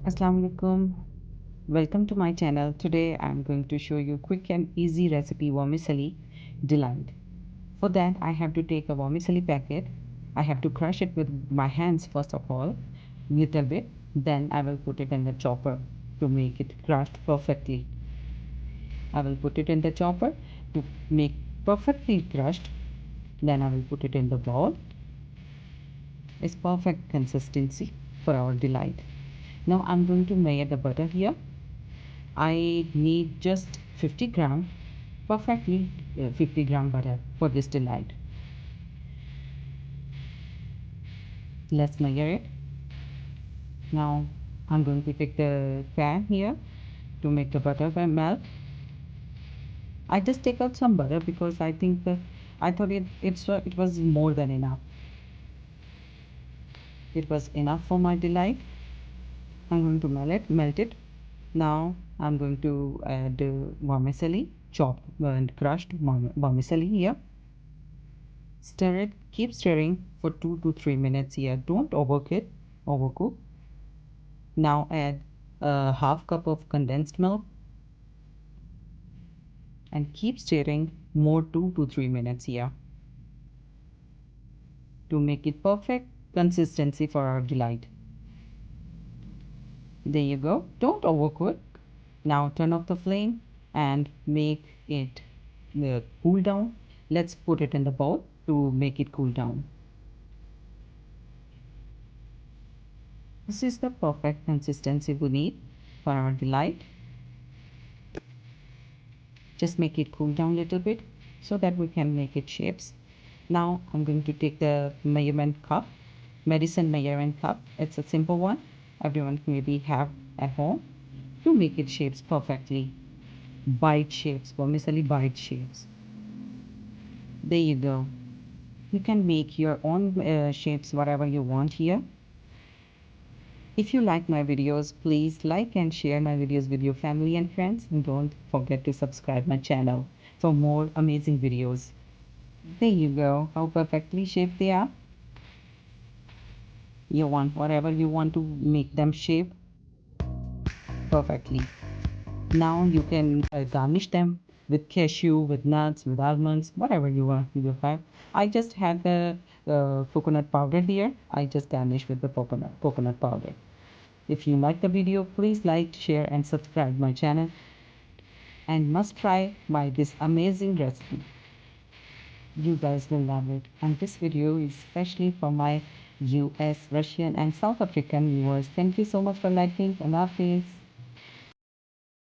Assalamu alaikum. Welcome to my channel. Today I'm going to show you quick and easy recipe vermicelli delight. For that I have to take a vermicelli packet. I have to crush it with my hands first of all, little bit. Then I will put it in the chopper to make it crushed perfectly. I will put it in the chopper to make perfectly crushed. Then I will put it in the bowl. It's perfect consistency for our delight. Now I'm going to layer the butter here. I need just 50 gram, perfectly 50 gram butter for this delight. Let's measure it. Now I'm going to take the pan here to make the butter melt. I just take out some butter because I think I thought it was more than enough. It was enough for my delight. I'm going to melt it. Now I'm going to add vermicelli, chopped and crushed vermicelli here. Stir it, keep stirring for 2 to 3 minutes here. Don't overcook. Now add a half cup of condensed milk and keep stirring more 2 to 3 minutes here to make it perfect consistency for our delight. There you go. Don't overcook. Now turn off the flame and make it cool down. Let's put it in the bowl to make it cool down. This is the perfect consistency we need for our delight. Just make it cool down a little bit so that we can make it shapes. Now I'm going to take the measurement cup, medicine measurement cup. It's a simple one everyone can maybe have at home to make it shapes perfectly. Bite shapes, vermicelli bite shapes. There you go. You can make your own shapes whatever you want here. If you like my videos, please like and share my videos with your family and friends, and don't forget to subscribe my channel for more amazing videos. There you go, how perfectly shaped they are. You want whatever you want to make them shape perfectly. Now you can garnish them with cashew, with nuts, with almonds, whatever you want you have. I just had the coconut powder here. I just garnish with the coconut powder. If you like the video, please like, share and subscribe my channel and must try my this amazing recipe. You guys will love it. And this video is especially for my US, Russian and South African viewers. Thank you so much for liking. Allah Hafiz.